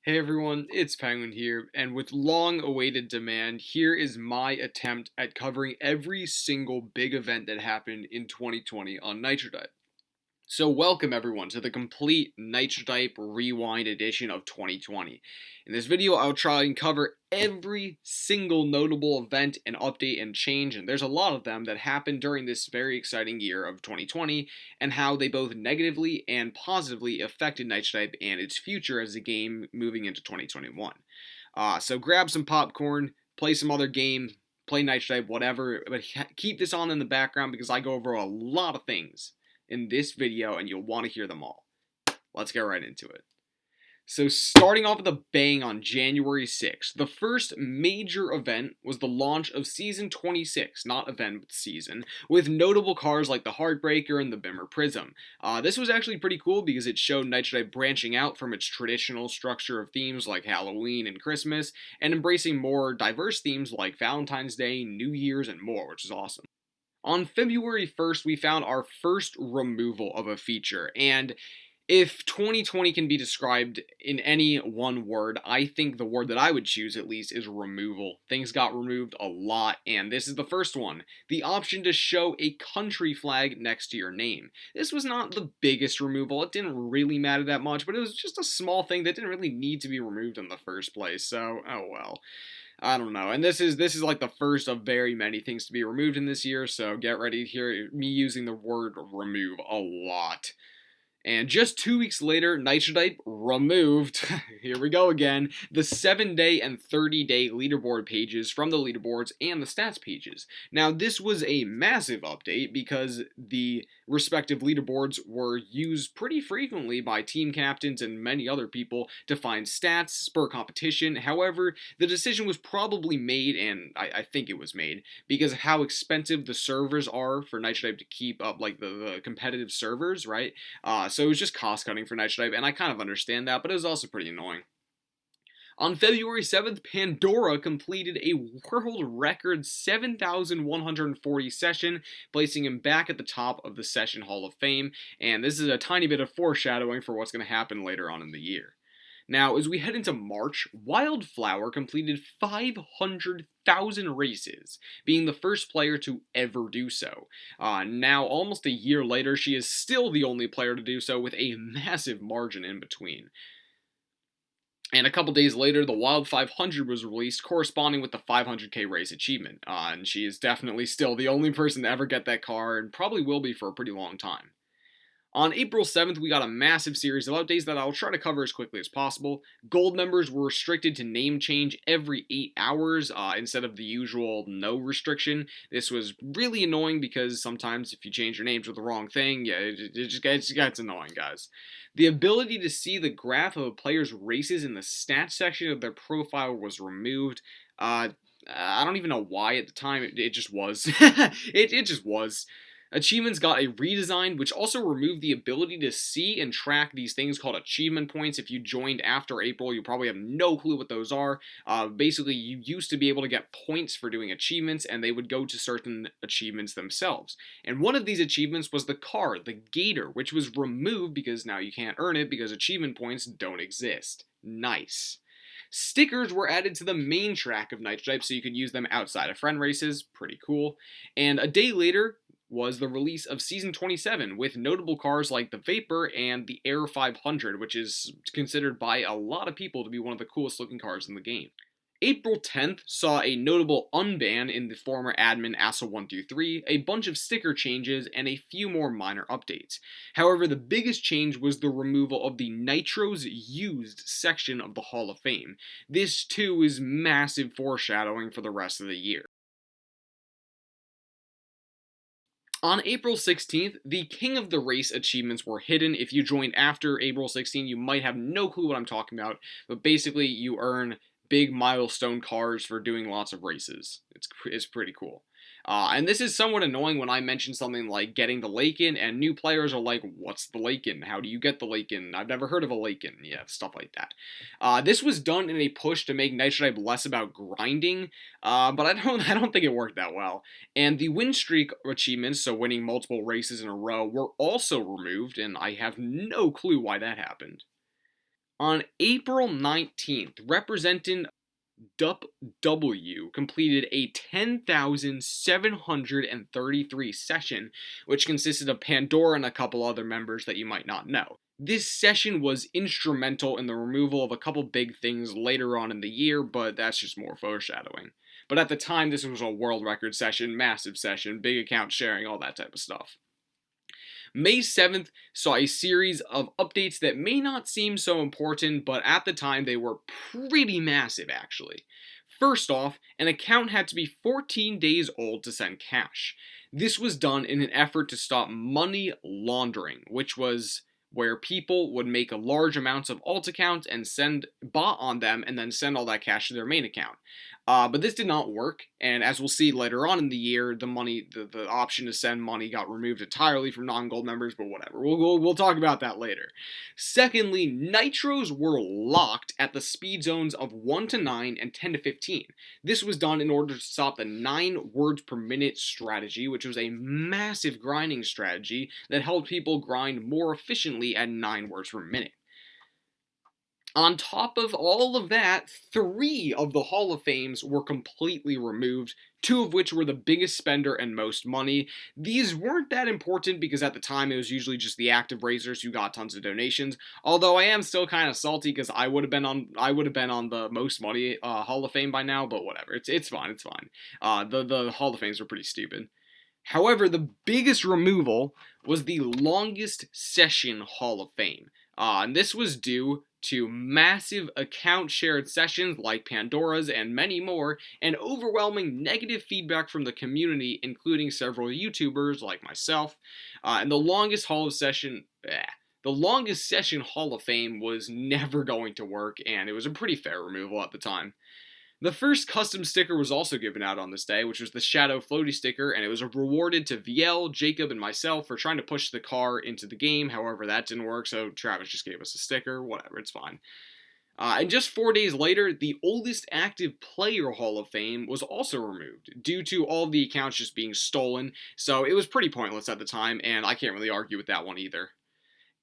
Hey everyone, it's Penguin here, and with long-awaited demand, here is my attempt at covering every single big event that happened in 2020 on NitroType. So welcome everyone to the complete NitroType Rewind edition of 2020. In this video, I'll try and cover every single notable event and update and change, and there's a lot of them that happened during this very exciting year of 2020, and how they both negatively and positively affected NitroType and its future as a game moving into 2021. So grab some popcorn, play some other game, play NitroType, whatever, but keep this on in the background because I go over a lot of things in this video and you'll want to hear them all. Let's get right into it. So starting off with a bang on January 6th, the first major event was the launch of Season 26, not event, but season, with notable cars like the Heartbreaker and the Bimmer Prism. This was actually pretty cool because it showed NitroType branching out from its traditional structure of themes like Halloween and Christmas, and embracing more diverse themes like Valentine's Day, New Year's, and more, which is awesome. On February 1st, we found our first removal of a feature, and if 2020 can be described in any one word, I think the word that I would choose at least is removal. Things got removed a lot, and this is the first one. The option to show a country flag next to your name. This was not the biggest removal, it didn't really matter that much, but it was just a small thing that didn't really need to be removed in the first place, so oh well. I don't know. And this is like the first of very many things to be removed in this year, so get ready to hear me using the word remove a lot. And just 2 weeks later, NitroType removed, here we go again, the 7-day and 30-day leaderboard pages from the leaderboards and the stats pages. Now, this was a massive update because the respective leaderboards were used pretty frequently by team captains and many other people to find stats, spur competition. However, the decision was probably made, and I think it was made, because of how expensive the servers are for NitroType to keep up, like the competitive servers, right? So it was just cost cutting for NitroType, and I kind of understand that, but it was also pretty annoying. On February 7th, Pandora completed a world record 7,140 session, placing him back at the top of the Session Hall of Fame, and this is a tiny bit of foreshadowing for what's going to happen later on in the year. Now, as we head into March, Wildflower completed 500,000 races, being the first player to ever do so. Now, almost a year later, she is still the only player to do so, with a massive margin in between. And a couple days later, the Wild 500 was released, corresponding with the 500k race achievement. And she is definitely still the only person to ever get that car, and probably will be for a pretty long time. On April 7th, we got a massive series of updates that I'll try to cover as quickly as possible. Gold members were restricted to name change every 8 hours instead of the usual no restriction. This was really annoying because sometimes if you change your name to the wrong thing, yeah, it just gets annoying, guys. The ability to see the graph of a player's races in the stats section of their profile was removed. I don't even know why at the time, it just was. it just was. Achievements got a redesign, which also removed the ability to see and track these things called achievement points. If you joined after April, you probably have no clue what those are. Basically, you used to be able to get points for doing achievements, and they would go to certain achievements themselves. And one of these achievements was the car, the Gator, which was removed because now you can't earn it because achievement points don't exist. Nice. Stickers were added to the main track of NitroType so you could use them outside of friend races. Pretty cool. And a day later was the release of Season 27, with notable cars like the Vapor and the Air 500, which is considered by a lot of people to be one of the coolest looking cars in the game. April 10th saw a notable unban in the former admin ASA123, a bunch of sticker changes, and a few more minor updates. However, the biggest change was the removal of the Nitros Used section of the Hall of Fame. This too is massive foreshadowing for the rest of the year. On April 16th, the King of the Race achievements were hidden. If you joined after April 16th, you might have no clue what I'm talking about, but basically you earn big milestone cars for doing lots of races. It's pretty cool. And this is somewhat annoying when I mention something like getting the Lakin, and new players are like, what's the Lakin? How do you get the Lakin? I've never heard of a Lakin. Yeah, stuff like that. This was done in a push to make NitroType less about grinding, but I don't think it worked that well. And the win streak achievements, so winning multiple races in a row, were also removed, and I have no clue why that happened. On April 19th, Representant W completed a 10,733 session, which consisted of Pandora and a couple other members that you might not know. This session was instrumental in the removal of a couple big things later on in the year, but that's just more foreshadowing. But at the time, this was a world record session, massive session, big account sharing, all that type of stuff. May 7th saw a series of updates that may not seem so important, but at the time they were pretty massive actually. First off, an account had to be 14 days old to send cash. This was done in an effort to stop money laundering, which was where people would make large amounts of alt accounts and send bot on them and then send all that cash to their main account. But this did not work, and as we'll see later on in the year, the option to send money got removed entirely from non-gold members, but whatever. We'll talk about that later. Secondly, nitros were locked at the speed zones of 1 to 9 and 10 to 15. This was done in order to stop the 9 words per minute strategy, which was a massive grinding strategy that helped people grind more efficiently at 9 words per minute. On top of all of that, 3 of the Hall of Fames were completely removed, 2 of which were the biggest spender and most money. These weren't that important because at the time it was usually just the active racers who got tons of donations, although I am still kind of salty because I would have been on the most money Hall of Fame by now, but whatever, it's fine. The Hall of Fames were pretty stupid. However, the biggest removal was the longest session Hall of Fame, and this was due to massive account shared sessions like Pandora's and many more, and overwhelming negative feedback from the community, including several YouTubers like myself. And the longest session Hall of Fame was never going to work, and it was a pretty fair removal at the time. The first custom sticker was also given out on this day, which was the Shadow Floaty sticker, and it was rewarded to VL, Jacob, and myself for trying to push the car into the game. However, that didn't work, so Travis just gave us a sticker. Whatever, it's fine. And just 4 days later, the oldest active player Hall of Fame was also removed, due to all of the accounts just being stolen, so it was pretty pointless at the time, and I can't really argue with that one either.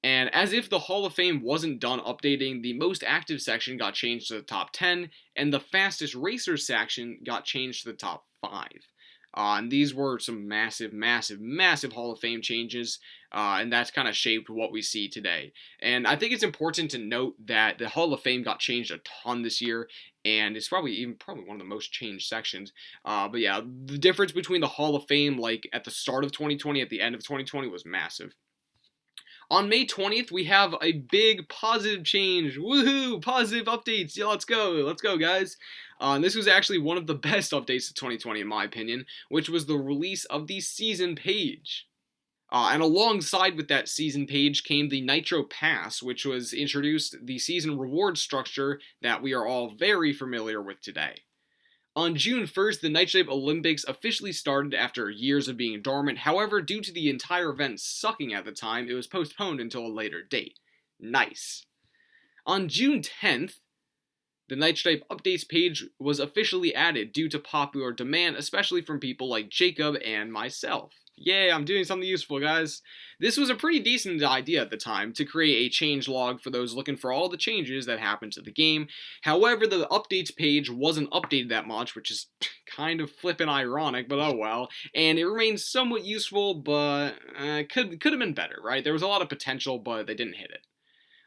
And as if the Hall of Fame wasn't done updating, the most active section got changed to the top 10, and the fastest racer section got changed to the top 5. And these were some massive Hall of Fame changes, and that's kind of shaped what we see today. And I think it's important to note that the Hall of Fame got changed a ton this year, and it's probably one of the most changed sections. But yeah, the difference between the Hall of Fame, like at the start of 2020, at the end of 2020, was massive. On May 20th, we have a big positive change. Woohoo! Positive updates. Yeah, let's go, guys. And this was actually one of the best updates of 2020, in my opinion, which was the release of the season page. And alongside with that season page came the Nitro Pass, which was introduced the season reward structure that we are all very familiar with today. On June 1st, the NitroType Olympics officially started after years of being dormant. However, due to the entire event sucking at the time, it was postponed until a later date. Nice. On June 10th, the NitroType updates page was officially added due to popular demand, especially from people like Jacob and myself. Yay, I'm doing something useful, guys. This was a pretty decent idea at the time, to create a change log for those looking for all the changes that happened to the game. However, the updates page wasn't updated that much, which is kind of flippin' ironic, but oh well. And it remains somewhat useful, but could have been better, right? There was a lot of potential, but they didn't hit it.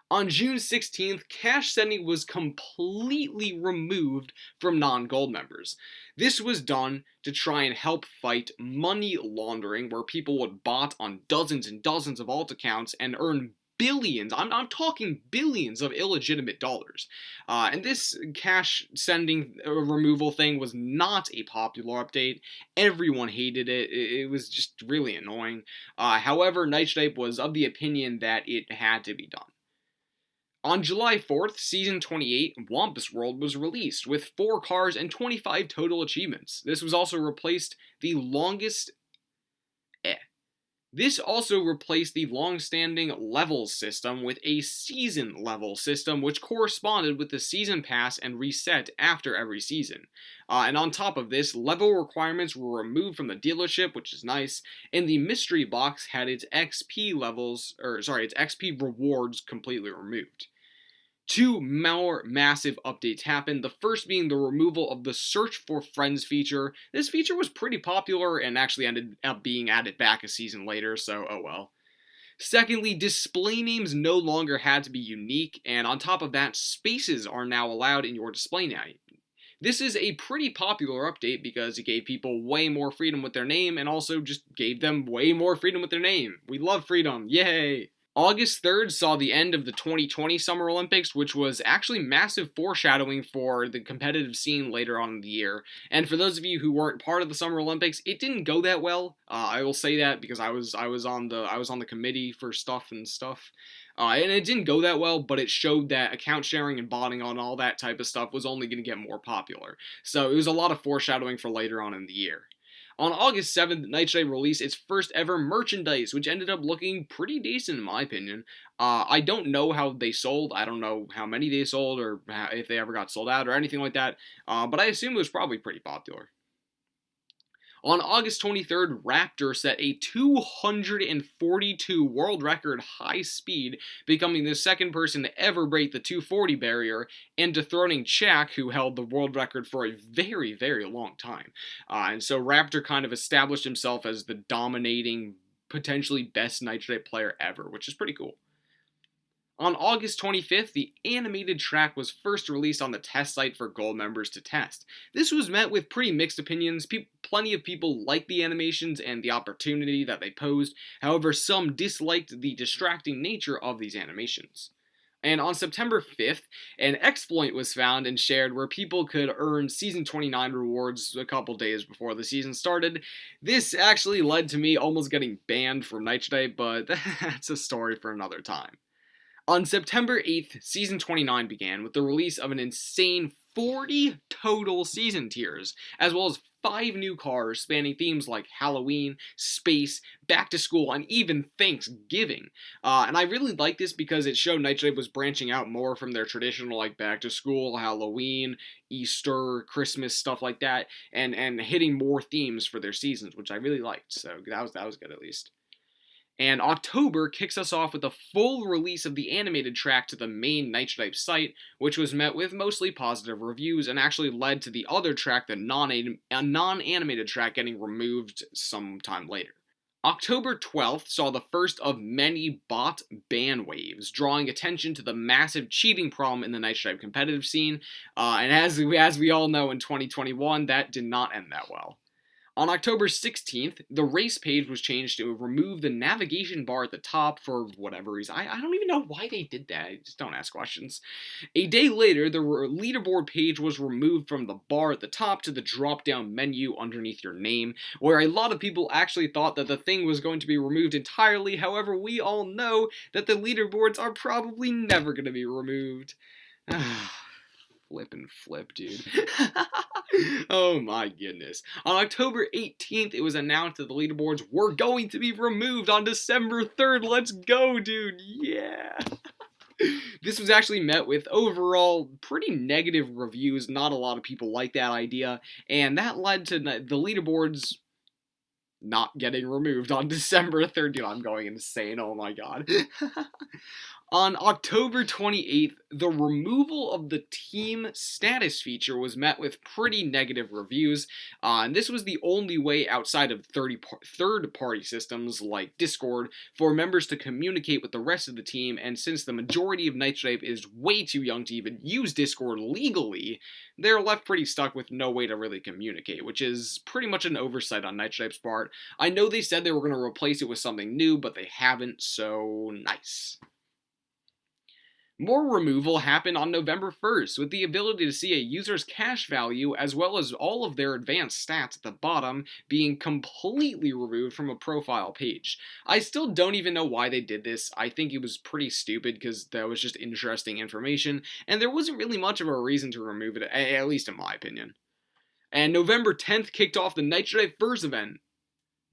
On June 16th, cash sending was completely removed from non-gold members. This was done to try and help fight money laundering, where people would bot on dozens and dozens of alt accounts and earn billions, I'm talking billions of illegitimate dollars. And this cash sending removal thing was not a popular update. Everyone hated it. It was just really annoying. However, NitroType was of the opinion that it had to be done. On July 4th, Season 28, Wampus World was released, with 4 cars and 25 total achievements. This also replaced the long-standing levels system with a season level system, which corresponded with the season pass and reset after every season. And on top of this, level requirements were removed from the dealership, which is nice, and the mystery box had its XP rewards completely removed. Two more massive updates happened, the first being the removal of the Search for Friends feature. This feature was pretty popular and actually ended up being added back a season later, so oh well. Secondly, display names no longer had to be unique, and on top of that, spaces are now allowed in your display name. This is a pretty popular update because it gave people way more freedom with their name and also just gave them way more freedom with their name. We love freedom, yay! August 3rd saw the end of the 2020 Summer Olympics, which was actually massive foreshadowing for the competitive scene later on in the year. And for those of you who weren't part of the Summer Olympics, it didn't go that well. I will say that because I was on the committee for stuff. And it didn't go that well, but it showed that account sharing and botting on all that type of stuff was only going to get more popular. So it was a lot of foreshadowing for later on in the year. On August 7th, NitroType released its first ever merchandise, which ended up looking pretty decent in my opinion. I don't know how they sold. I don't know how many they sold or if they ever got sold out or anything like that, but I assume it was probably pretty popular. On August 23rd, Raptor set a 242 world record high speed, becoming the second person to ever break the 240 barrier and dethroning Shaq, who held the world record for a very, very long time. And so Raptor kind of established himself as the dominating, potentially best NitroType player ever, which is pretty cool. On August 25th, the animated track was first released on the test site for gold members to test. This was met with pretty mixed opinions. Plenty of people liked the animations and the opportunity that they posed. However, some disliked the distracting nature of these animations. And on September 5th, an exploit was found and shared where people could earn Season 29 rewards a couple days before the season started. This actually led to me almost getting banned from NitroType, but that's a story for another time. On September 8th, Season 29 began with the release of an insane 40 total season tiers, as well as 5 new cars spanning themes like Halloween, space, back to school, and even Thanksgiving. And I really like this because it showed NitroType was branching out more from their traditional like back to school, Halloween, Easter, Christmas, stuff like that, and hitting more themes for their seasons, which I really liked. So that was good at least. And October kicks us off with a full release of the animated track to the main NitroType site, which was met with mostly positive reviews and actually led to the other track, the non-animated track, getting removed sometime later. October 12th saw the first of many bot ban waves, drawing attention to the massive cheating problem in the NitroType competitive scene, and as we all know in 2021, that did not end that well. On October 16th, the race page was changed to remove the navigation bar at the top for whatever reason. I don't even know why they did that. Just don't ask questions. A day later, the leaderboard page was removed from the bar at the top to the drop-down menu underneath your name, where a lot of people actually thought that the thing was going to be removed entirely. However, we all know that the leaderboards are probably never going to be removed. Flip, dude. Oh my goodness. On October 18th, it was announced that the leaderboards were going to be removed on December 3rd. Let's go, dude. Yeah. This was actually met with overall pretty negative reviews. Not a lot of people liked that idea, and that led to the leaderboards not getting removed on December 3rd. Dude, I'm going insane. Oh my god. On October 28th, the removal of the team status feature was met with pretty negative reviews, and this was the only way outside of third-party systems like Discord for members to communicate with the rest of the team, and since the majority of NitroType is way too young to even use Discord legally, they're left pretty stuck with no way to really communicate, which is pretty much an oversight on NitroType's part. I know they said they were going to replace it with something new, but they haven't, so nice. More removal happened on November 1st, with the ability to see a user's cash value as well as all of their advanced stats at the bottom being completely removed from a profile page. I still don't even know why they did this. I think it was pretty stupid because that was just interesting information, and there wasn't really much of a reason to remove it, at least in my opinion. And November 10th kicked off the NitroType Furs event.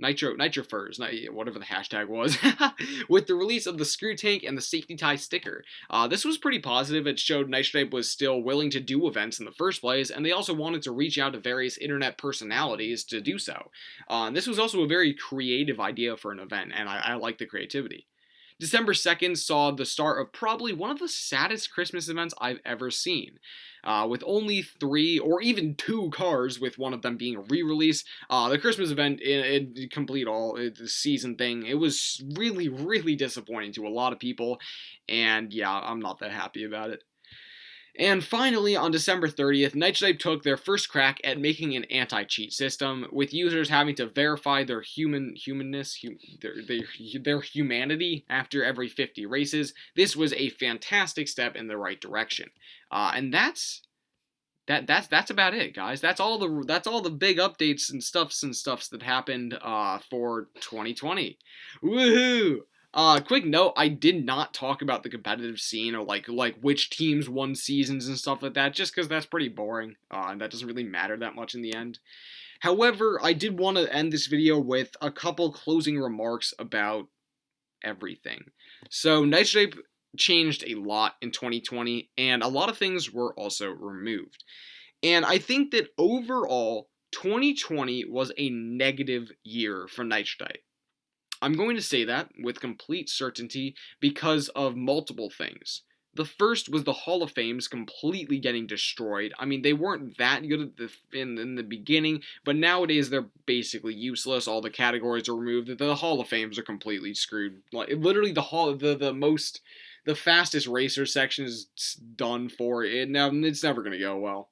Nitro Furs, whatever the hashtag was, with the release of the screw tank and the safety tie sticker. This was pretty positive. It showed NitroType was still willing to do events in the first place, and they also wanted to reach out to various internet personalities to do so. This was also a very creative idea for an event, and I like the creativity. December 2nd saw the start of probably one of the saddest Christmas events I've ever seen. With only 3 or even 2 cars, with one of them being a re-release. The Christmas event, in complete the season thing, it was really, really disappointing to a lot of people, and yeah, I'm not that happy about it. And finally, on December 30th, NitroType took their first crack at making an anti-cheat system, with users having to verify their their humanity after every 50 races. This was a fantastic step in the right direction, and that's about it, guys. That's all the big updates and stuffs that happened for 2020. Woohoo! Quick note, I did not talk about the competitive scene or like which teams won seasons and stuff like that, just because that's pretty boring, and that doesn't really matter that much in the end. However, I did want to end this video with a couple closing remarks about everything. So, NitroType changed a lot in 2020, and a lot of things were also removed. And I think that overall, 2020 was a negative year for NitroType. I'm going to say that with complete certainty because of multiple things. The first was the Hall of Fames completely getting destroyed. I mean, they weren't that good in the beginning, but nowadays they're basically useless. All the categories are removed. The Hall of Fames are completely screwed. Like, literally, the fastest racer section is done for it. Now it's never going to go well.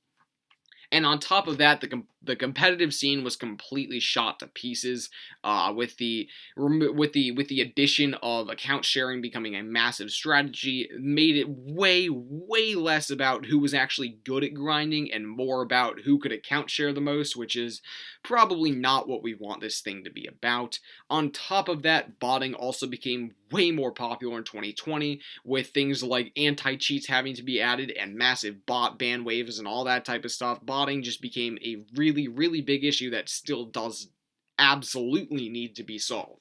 And on top of that, the competitive scene was completely shot to pieces, with the addition of account sharing becoming a massive strategy. It made it way less about who was actually good at grinding and more about who could account share the most, which is probably not what we want this thing to be about. On top of that, botting also became way more popular in 2020, with things like anti-cheats having to be added and massive bot ban waves and all that type of stuff. Botting just became a really big issue that still does absolutely need to be solved.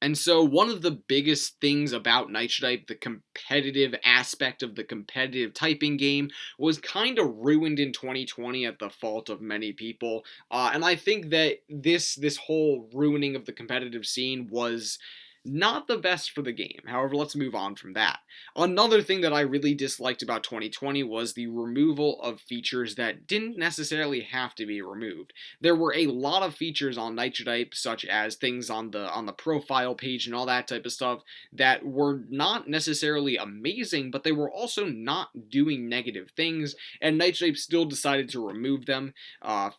And so one of the biggest things about NitroType, the competitive aspect of the competitive typing game, was kind of ruined in 2020 at the fault of many people. And I think that this whole ruining of the competitive scene was not the best for the game. However, let's move on from that. Another thing that I really disliked about 2020 was the removal of features that didn't necessarily have to be removed. There were a lot of features on NitroType, such as things on the profile page and all that type of stuff, that were not necessarily amazing, but they were also not doing negative things, and NitroType still decided to remove them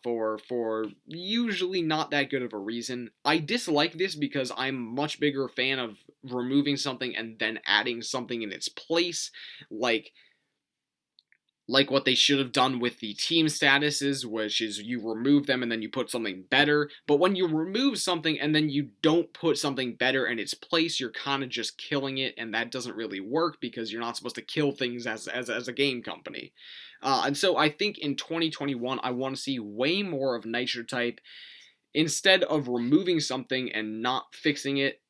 for usually not that good of a reason. I dislike this because I'm much bigger fan of removing something and then adding something in its place, like what they should have done with the team statuses, which is you remove them and then you put something better. But when you remove something and then you don't put something better in its place, you're kind of just killing it, and that doesn't really work because you're not supposed to kill things as a game company. And so I think in 2021, I want to see way more of NitroType, instead of removing something and not fixing it,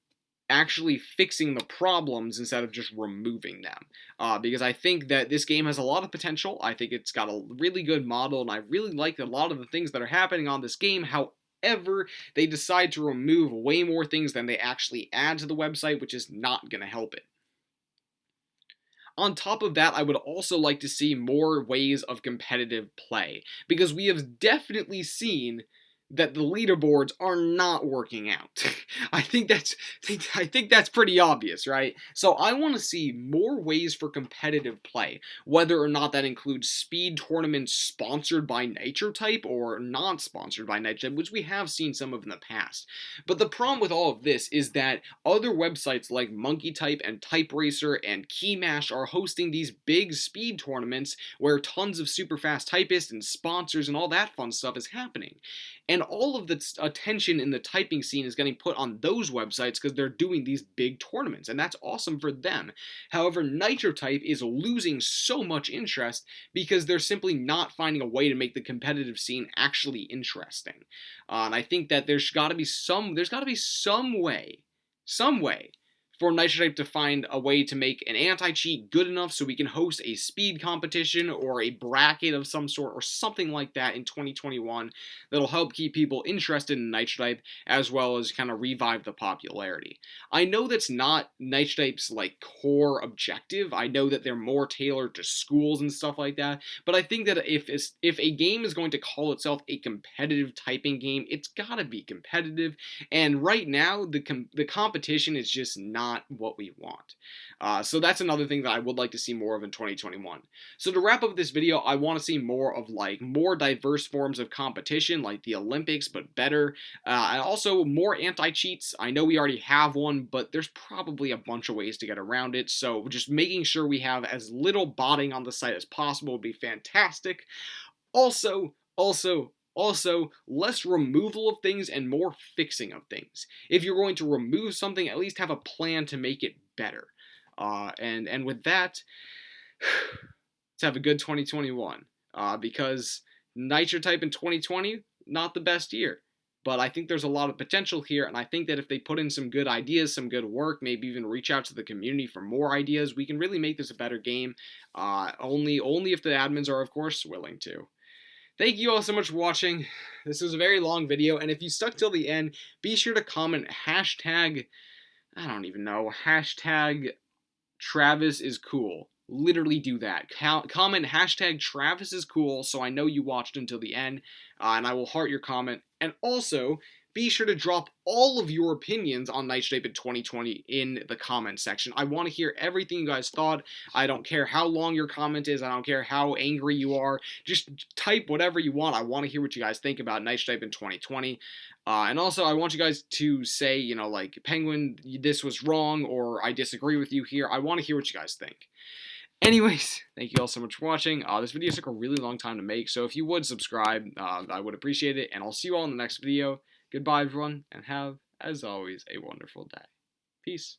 actually fixing the problems instead of just removing them. Because I think that this game has a lot of potential. I think it's got a really good model, and I really like a lot of the things that are happening on this game. However, they decide to remove way more things than they actually add to the website, which is not going to help it. On top of that, I would also like to see more ways of competitive play, because we have definitely seen that the leaderboards are not working out. I think that's pretty obvious, right? So I want to see more ways for competitive play, whether or not that includes speed tournaments sponsored by NitroType or not sponsored by NitroType, which we have seen some of in the past. But the problem with all of this is that other websites like MonkeyType and Type Racer and Keymash are hosting these big speed tournaments where tons of super fast typists and sponsors and all that fun stuff is happening. And all of the attention in the typing scene is getting put on those websites because they're doing these big tournaments, and that's awesome for them. However, NitroType is losing so much interest because they're simply not finding a way to make the competitive scene actually interesting. And I think that there's got to be some way for NitroType to find a way to make an anti-cheat good enough so we can host a speed competition or a bracket of some sort or something like that in 2021 that'll help keep people interested in NitroType as well as kind of revive the popularity. I know that's not NitroType's like core objective. I know that they're more tailored to schools and stuff like that, but I think that if a game is going to call itself a competitive typing game, it's gotta be competitive, and right now the competition is just not what we want. So that's another thing that I would like to see more of in 2021. So to wrap up this video, I want to see more of like more diverse forms of competition, like the Olympics, but better. And also more anti-cheats. I know we already have one, but there's probably a bunch of ways to get around it. So just making sure we have as little botting on the site as possible would be fantastic. Also, less removal of things and more fixing of things. If you're going to remove something, at least have a plan to make it better. And with that, let's have a good 2021. Because NitroType in 2020, not the best year. But I think there's a lot of potential here, and I think that if they put in some good ideas, some good work, maybe even reach out to the community for more ideas, we can really make this a better game. Only if the admins are, of course, willing to. Thank you all so much for watching. This was a very long video, and if you stuck till the end, be sure to comment hashtag, I don't even know, hashtag Travis is cool. Literally do that. Comment hashtag Travis is cool so I know you watched until the end, and I will heart your comment. And also, be sure to drop all of your opinions on NitroType in 2020 in the comment section. I want to hear everything you guys thought. I don't care how long your comment is. I don't care how angry you are. Just type whatever you want. I want to hear what you guys think about NitroType in 2020. And also, I want you guys to say, you know, like, Penguin, this was wrong, or I disagree with you here. I want to hear what you guys think. Anyways, thank you all so much for watching. This video took a really long time to make, so if you would subscribe, I would appreciate it. And I'll see you all in the next video. Goodbye, everyone, and have, as always, a wonderful day. Peace.